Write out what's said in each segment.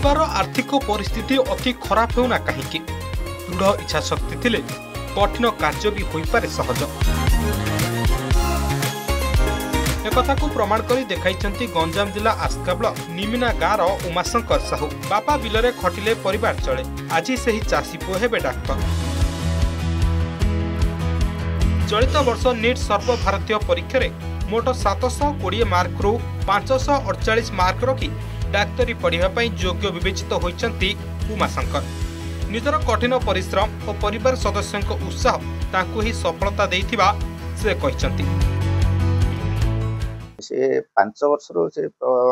परिवार आर्थिक परिस्थिति अति खराब होना कहीं दृढ़ इच्छा शक्ति थिले कठिन कार्य भी हो पारे सहज। एकथा को प्रमाण कर देखाई गंजाम जिला आस्का ब्लॉक निमिना गाँव उमाशंकर साहू। बापा बिलरे खटिले परिवार चले, आज से चाषी पुओ हेबे डाक्टर। चलित वर्ष नीट सर्वभारतीय परीक्षा रे मोट 720 मार्क रु 548 मार्क रखी डाक्तरी पढ़ा योग्य विवेचित होती उमाशंकर। निजर कठिन परिश्रम और परिवार सदस्यों उत्साह तांकु ही सफलता देइथिबा से कहते। से 5 वर्ष से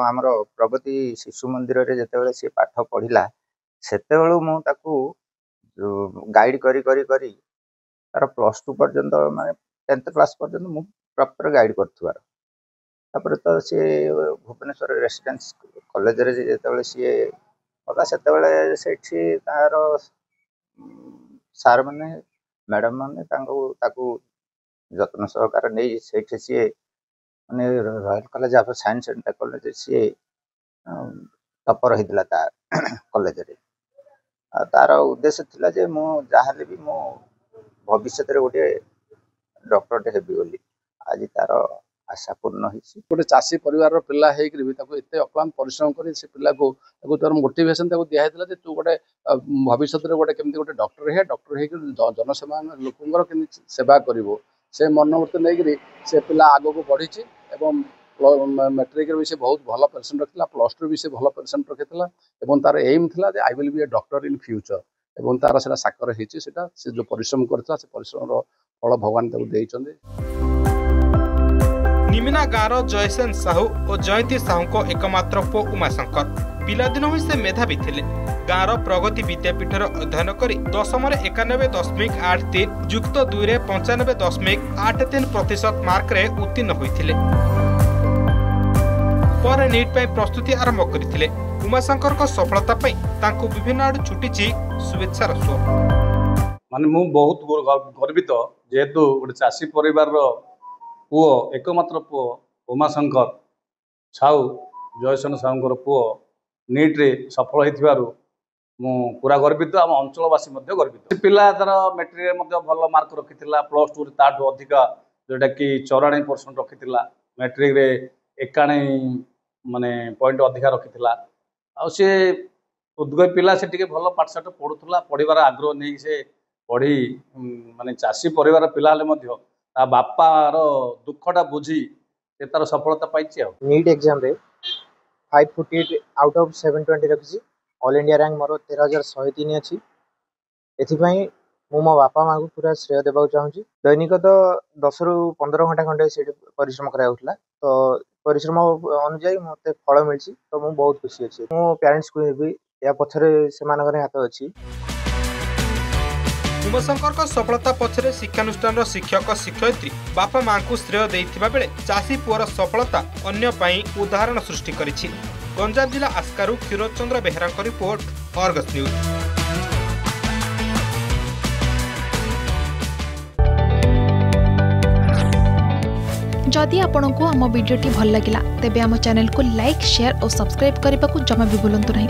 आमर प्रगति शिशु मंदिर रे जेतेबेले से पाठ पढ़िला सेतेबेलु मु ताकू गाइड करी करी करी तार +2 पर्यंत माने 10th क्लास पर्यंत मु प्रॉपर गाइड करथुवार। तापर तो से भुवनेश्वर रेसिडेंस कॉलेज रे जेतेबेले से होला सेतेबेले सेठी तार सार माने मैडम माने ताकू जत्न सहकार नै सेठी से माने royal college of science and technology से टॉपर होइदिला ता कॉलेज रे। तार उद्देश्य थिला जे मो जाहाले भी मो भविष्य रे गोटे डॉक्टर हेबी बोली। आज तार आशा पूर्ण होइछि। गोटे चाषी परिवार पिला हेकरी भी ताको एते अक्लांत परिश्रम करी से पिला को ताको तार मोटिवेशन ताको दिया हेतला जे तू गोटे भविष्य रे गोटे केमती गोटे डॉक्टर हे जनसेवा लोकंगर केमती सेवा करिवो से मनोवृत्ति नहीं से पिला आग को बढ़ी एवं मैट्रिक भी से बहुत भल परसेंट रखा, +2 भी से भल परसेंट रखी तार एम थिला जे I will be a doctor in future एवं तार से साकार होती से जो परिश्रम करता से परिश्रम फल भगवान देइछन्ते। निमिना गाँव जयसेन साहू और जयंती साहू को एकमात्र पुओ उमाशंकर। पिलादिन ही से मेधावी थिले। गाँव प्रगति विद्यापीठ अध्ययन करी 10th रे 91.83 युक्त 2 रे 95.83% मार्क रे उत्तीर्ण होइथिले। पर नीट पई प्रस्तुति आरंभ करथिले। उमाशंकर को सफलता पई तांको विभिन्न आडु छुटिछि शुभेच्छार स्वर। माने मु बहुत गर्वित जेहेतु गोटे चाषी परिवार रो पुओ एकमात्र पुओ उमाशंकर साहू जयसेन साहूंकर पुओ नीट रे सफल होइथिबारु मु पूरा गर्वित। आम अंचलवासी मध्य गर्वित। पिला तार मैट्रिक रे मध्य भल मार्क रखिथिला, +2 रे ताठू अधिक जोटा कि 94% रखिथिला, मैट्रिक रे 91 माने पॉइंट अधिक रखिथिला। आ से उद्गय पिला से टिके भल पाठशाठ पढुथला, पढिबार आग्रह नै से पढ़ी माने चाषी परिवार पिला ले मध्य ता बापार दुखटा बुझी से तार सफलता पाइछि। आ नीट एग्जाम रे 548 आउट ऑफ 720 रखिछि। ऑल इंडिया रैंक मोर 13103 अछि। एथिपाई मु मो बापा माँ को पूरा श्रेय देबाक चाहूँगी। दैनिक तो 10 रु 15 घंटा खंडे से परिश्रम कराउथला, तो परिश्रम अनुसार मते फल मिलछि, तो मु बहुत खुशी अछि। मो पेरेंट्स को भी या पछरे सेमानकर हाथ अछि। उमाशंकर को सफलता पछरे शिक्षानुष्ठान शिक्षक शिक्षयित्री बापा माँ को श्रेय देइथिबा बेले चाषी पुअर सफलता अन्य पाई उदाहरण सृष्टि करिछि। गंजाम जिला आस्कारु क्षीरोद चंद्र बेहरा रिपोर्ट, अर्गस न्यूज। जदि आपंक आम भिडी भल लगा तेब आम चैनल को लाइक, शेयर और सब्सक्राइब करने को जमा भी भूलु नहीं।